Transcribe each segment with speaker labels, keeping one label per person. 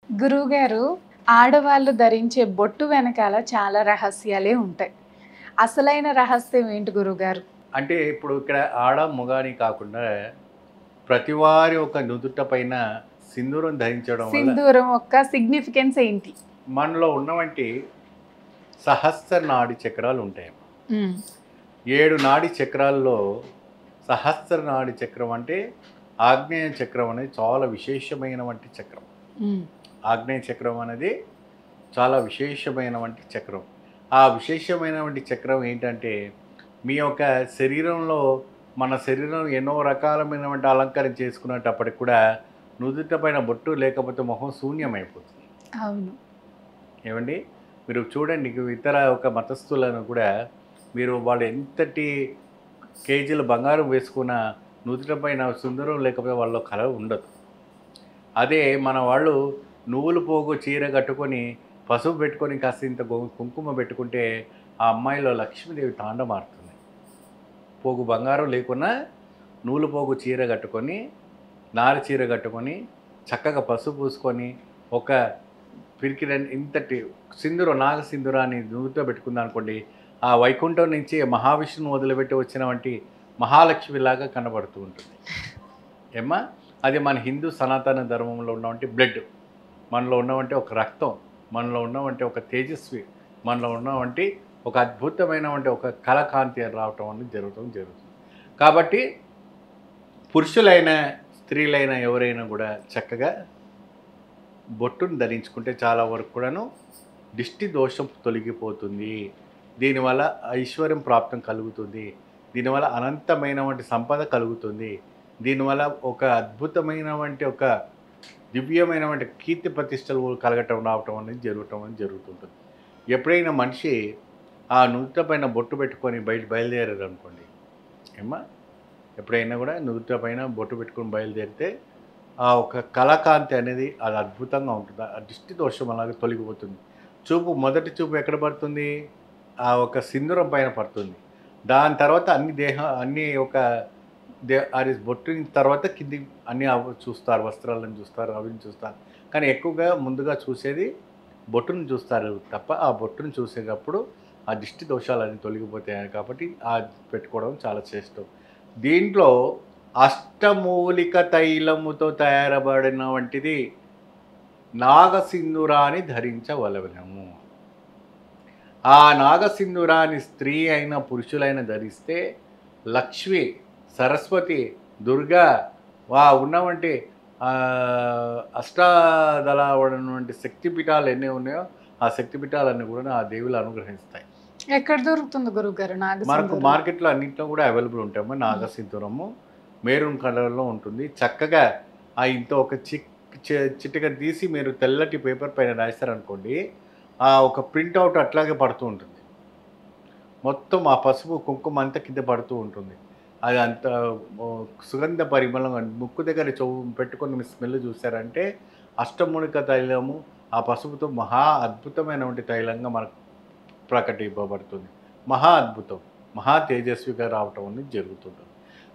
Speaker 1: గురువుగారు, ఆడవాళ్ళు ధరించే బొట్టు వెనకాల చాలా రహస్యాలే ఉంటాయి. అసలైన రహస్యం ఏంటి గురువుగారు?
Speaker 2: అంటే ఇప్పుడు ఇక్కడ ఆడ, మగ అని కాకుండా ప్రతి వారి ఒక నుదుట పైన సింధూరం ధరించడం వల్ల
Speaker 1: సింధూరం యొక్క సిగ్నిఫికెన్స్ ఏంటి?
Speaker 2: మనలో ఉన్నవంటి సహస్ర నాడి చక్రాలు ఉంటాయమ్మ.
Speaker 1: హ్మ్.
Speaker 2: 7 నాడి చక్రాల్లో సహస్ర నాడి చక్రం అంటే ఆగ్నేయ చక్రం అనేది చాలా విశేషమైనవంటి చక్రం.
Speaker 1: హ్మ్.
Speaker 2: ఆగ్నేయ చక్రం అనేది చాలా విశేషమైనవంటి చక్రం. ఆ విశేషమైనవంటి చక్రం ఏంటంటే మీ యొక్క శరీరంలో మన శరీరం ఎన్నో రకాలమైనటువంటి అలంకరణ చేసుకునేటప్పటికి కూడా నుదుట పైన బొట్టు లేకపోతే మొహం శూన్యమైపోతుంది.
Speaker 1: అవును.
Speaker 2: ఏవండి? మీరు చూడండి ఇతర ఒక మతస్థులను కూడా మీరు వాళ్ళు ఎంతటి కేజీల బంగారం వేసుకున్నా నుదుట పైన సుందరం లేకపోతే వాళ్ళ కళ ఉండదు. అదే మన వాళ్ళు నువ్వుల పోగు చీర కట్టుకొని, పసుపు పెట్టుకొని కాసింత కుంకుమ పెట్టుకుంటే ఆ అమ్మాయిలో లక్ష్మీదేవి తాండమాడుతుంది. పోగు బంగారం లేకున్నా నూలు పోగు చీర కట్టుకొని, నార చీర కట్టుకొని, చక్కగా పసుపు పూసుకొని, ఒక పిరికిడని ఇంతటి సింధూరం నాగ సింధూరాన్ని నుదుట పెట్టుకుందనుకోండి, ఆ వైకుంఠం నుంచి మహావిష్ణువు వదిలిపెట్టి వచ్చినవంటి మహాలక్ష్మిలాగా కనబడుతూ ఉంటుంది. ఏమ్మా? అది మన హిందూ సనాతన ధర్మంలో ఉన్నవంటి బ్లడ్. మనలో ఉన్నవంటి ఒక రక్తం. మనలో ఉన్నవంటి ఒక తేజస్వి. మనలో ఉన్నవంటి ఒక అద్భుతమైనవంటి ఒక కళకాంతి రావటం అనేది జరుగుతుంది. కాబట్టి పురుషులైన, స్త్రీలైన ఎవరైనా కూడా చక్కగా బొట్టును ధరించుకుంటే చాలా వరకు కూడాను దిష్టి దోషం తొలగిపోతుంది. దీనివల్ల ఐశ్వర్యం ప్రాప్తం కలుగుతుంది. దీనివల్ల అనంతమైనటువంటి సంపద కలుగుతుంది. దీనివల్ల ఒక అద్భుతమైనటువంటి ఒక దివ్యమైనటువంటి కీర్తి ప్రతిష్టలు కలగటం రావటం అనేది జరుగుతుంటుంది. ఎప్పుడైనా మనిషి ఆ నుదుట పైన బొట్టు పెట్టుకొని బయలుదేరారు అనుకోండి. ఏమ్మా? ఎప్పుడైనా కూడా నుదుట పైన బొట్టు పెట్టుకొని బయలుదేరితే ఆ ఒక కళాకాంతి అనేది అది అద్భుతంగా ఉంటుంది. ఆ దిష్టి దోషం అలాగే తొలగిపోతుంది. మొదటి చూపు ఎక్కడ పడుతుంది? ఆ ఒక సింధూరం పైన పడుతుంది. దాని తర్వాత అన్ని ఒక అది బొట్టిన తర్వాత కింది అన్నీ చూస్తారు. వస్త్రాలను చూస్తారు, అవిని చూస్తారు. కానీ ఎక్కువగా ముందుగా చూసేది బొట్టును చూస్తారు తప్ప, ఆ బొట్టును చూసేటప్పుడు ఆ దిష్టి దోషాలన్నీ తొలగిపోతాయి కాబట్టి పెట్టుకోవడం చాలా శ్రేష్టం. దీంట్లో అష్టమూలిక తైలముతో తయారబడిన వంటిది నాగసింధూరాన్ని ధరించవలెను. ఆ నాగసింధూరాన్ని స్త్రీ అయిన పురుషులైన ధరిస్తే లక్ష్మి, సరస్వతి, దుర్గా ఉన్నవంటి అష్టాదళ ఉన్నటువంటి శక్తిపీఠాలు ఎన్ని ఉన్నాయో ఆ శక్తిపీఠాలన్నీ కూడా ఆ దేవులు అనుగ్రహిస్తాయి.
Speaker 1: ఎక్కడ దొరుకుతుంది గురువుగారు
Speaker 2: మనకు
Speaker 1: నాగసింధూరం?
Speaker 2: మార్కెట్లో అన్నింటిలో కూడా అవైలబుల్ ఉంటాయమ్మా. నాగసింధూరము మెరూన్ కలర్లో ఉంటుంది. చక్కగా ఆ ఇంత ఒక చిటిక తీసి మీరు తెల్లటి పేపర్ పైన రాస్తారనుకోండి, ఆ ఒక ప్రింట్అవుట్ అట్లాగే పడుతూ ఉంటుంది. మొత్తం ఆ పసుపు కుంకుమ అంతా కింద పడుతూ ఉంటుంది. అది అంత సుగంధ పరిమళం ముక్కు దగ్గర పెట్టుకొని స్మెల్ చూసారంటే అష్టమూలిక తైలము ఆ పసుపుతో మహా అద్భుతమైనటువంటి తైలంగా మనకు ప్రకటింపబడుతుంది. మహా అద్భుతం, మహా తేజస్విగా రావటం అనేది జరుగుతుంటుంది.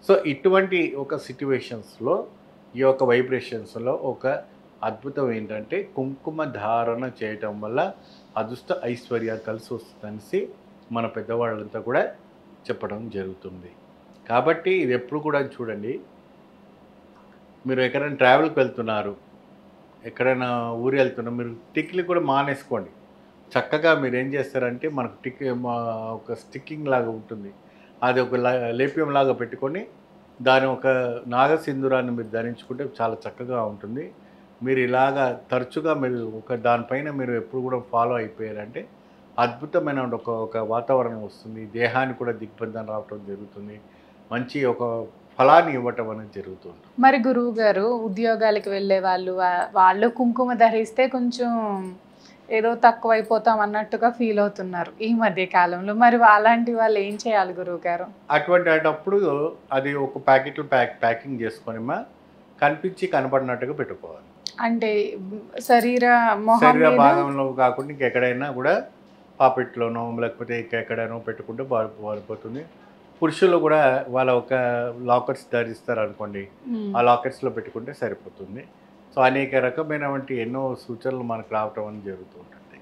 Speaker 2: సో ఇటువంటి ఒక సిట్యువేషన్స్లో ఈ యొక్క వైబ్రేషన్స్లో ఒక అద్భుతం ఏంటంటే కుంకుమ ధారణ చేయటం వల్ల అదృష్ట ఐశ్వర్యాలు కలిసి వస్తుందనేసి మన పెద్దవాళ్ళంతా కూడా చెప్పడం జరుగుతుంది. కాబట్టి ఇది ఎప్పుడు కూడా చూడండి, మీరు ఎక్కడైనా ట్రావెల్కి వెళ్తున్నారు, ఎక్కడైనా ఊరు వెళ్తున్నారు, మీరు టిక్లు కూడా మానేసుకోండి. చక్కగా మీరు ఏం చేస్తారంటే మనకు ఒక స్టిక్కింగ్ లాగా ఉంటుంది. అది ఒక లేప్యం లాగా పెట్టుకొని దాని ఒక నాగసింధూరాన్ని మీరు ధరించుకుంటే చాలా చక్కగా ఉంటుంది. మీరు ఇలాగా తరచుగా మీరు ఒక దానిపైన మీరు ఎప్పుడు కూడా ఫాలో అయిపోయారంటే అద్భుతమైన ఒక వాతావరణం వస్తుంది. దేహానికి కూడా దిగ్బంధం రావటం జరుగుతుంది. మంచి ఒక ఫలాన్ని ఇవ్వటం అనేది జరుగుతుంది.
Speaker 1: మరి గురువుగారు ఉద్యోగాలకు వెళ్ళే వాళ్ళు కుంకుమ ధరిస్తే కొంచెం ఏదో తక్కువైపోతాం అన్నట్టుగా ఫీల్ అవుతున్నారు ఈ మధ్య కాలంలో. మరి అలాంటి వాళ్ళు ఏం చేయాలి గురువుగారు?
Speaker 2: అప్పుడు అది ఒక ప్యాకింగ్ చేసుకొనిమా కనిపించి కనపడినట్టుగా పెట్టుకోవాలి.
Speaker 1: అంటే శరీర
Speaker 2: భాగంలో కాకుండా ఇంకెక్కడైనా కూడా పాపెట్లోనో లేకపోతే ఎక్కడైనా పెట్టుకుంటే బారిపోతుంది. పురుషులు కూడా వాళ్ళ ఒక లాకర్స్ ధరిస్తారు అనుకోండి, ఆ లాకర్స్లో పెట్టుకుంటే సరిపోతుంది. సో అనేక రకమైనటువంటి ఎన్నో సూచనలు మనకు రావటం అని జరుగుతూ ఉంటుంది.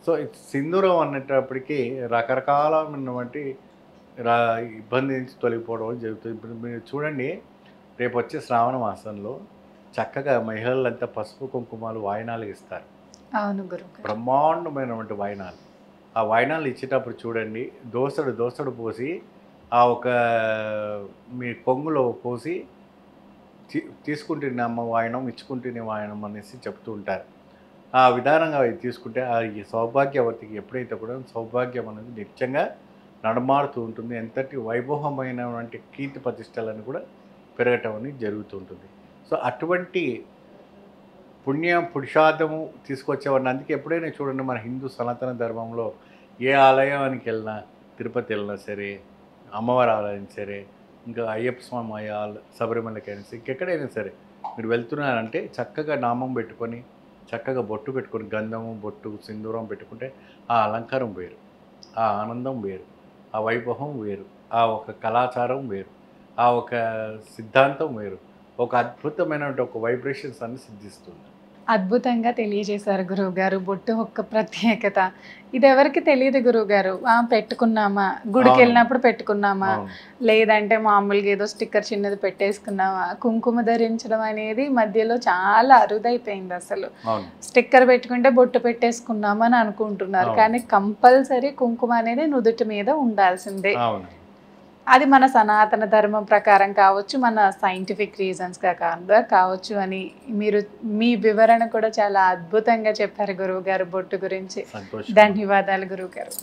Speaker 2: సో ఈ సింధూరం అనేటప్పటికీ రకరకాలమైనటువంటి రా ఇబ్బంది నుంచి తొలగిపోవడం అని జరుగుతుంది. ఇప్పుడు మీరు చూడండి, రేపు వచ్చే శ్రావణ మాసంలో చక్కగా మహిళలంతా పసుపు కుంకుమాలు వాయినాలు ఇస్తారు.
Speaker 1: అవును గురుగారు.
Speaker 2: బ్రహ్మాండమైనటువంటి వాయినాలు. ఆ వాయినాలు ఇచ్చేటప్పుడు చూడండి, దోసడు పోసి ఆ ఒక మీ కొంగులో పోసి తీసుకుంటున్న అమ్మ వాయనం, ఇచ్చుకుంటున్న వాయనం అనేసి చెప్తూ ఉంటారు. ఆ విధానంగా అవి తీసుకుంటే ఈ సౌభాగ్యవతికి ఎప్పుడైతే కూడా సౌభాగ్యం అనేది నిత్యంగా నడమాడుతూ ఉంటుంది. ఎంతటి వైభవమైనటువంటి కీర్తి ప్రతిష్టలను కూడా పెరగటం అనేది జరుగుతూ ఉంటుంది. సో అటువంటి పురుషార్థము తీసుకొచ్చేవాడిని. అందుకే ఎప్పుడైనా చూడండి, మన హిందూ సనాతన ధర్మంలో ఏ ఆలయానికి వెళ్ళినా, తిరుపతి వెళ్ళినా సరే, అమ్మవారి ఆలయం సరే, ఇంకా అయ్యప్ప స్వామి శబరిమలకైనా సరే, ఇంకెక్కడైనా సరే మీరు వెళ్తున్నారంటే చక్కగా నామం పెట్టుకొని, చక్కగా బొట్టు పెట్టుకొని, గంధము బొట్టు సింధూరం పెట్టుకుంటే ఆ అలంకారం వేరు, ఆ ఆనందం వేరు, ఆ వైభవం వేరు, ఆ ఒక కళాచారం వేరు, ఆ ఒక సిద్ధాంతం వేరు, ఒక అద్భుతమైన ఒక వైబ్రేషన్స్ అన్ని సిద్ధిస్తుంది.
Speaker 1: అద్భుతంగా తెలియజేశారు గురువుగారు. బొట్టు యొక్క ప్రత్యేకత ఇది ఎవరికి తెలియదు గురువుగారు. పెట్టుకున్నామా, గుడికి వెళ్ళినప్పుడు పెట్టుకున్నామా, లేదంటే మామూలుగా ఏదో స్టిక్కర్ చిన్నది పెట్టేసుకున్నామా. కుంకుమ ధరించడం అనేది మధ్యలో చాలా అరుదైపోయింది. అసలు స్టిక్కర్ పెట్టుకుంటే బొట్టు పెట్టేసుకున్నామా అని అనుకుంటున్నారు, కానీ కంపల్సరీ కుంకుమ అనేది నుదుటి మీద ఉండాల్సిందే. అది మన సనాతన ధర్మం ప్రకారం కావచ్చు, మన సైంటిఫిక్ రీజన్స్గా కావచ్చు అని మీరు మీ వివరణ కూడా చాలా అద్భుతంగా చెప్పారు గురువు గారు బొట్టు గురించి. ధన్యవాదాలు గురువు గారు.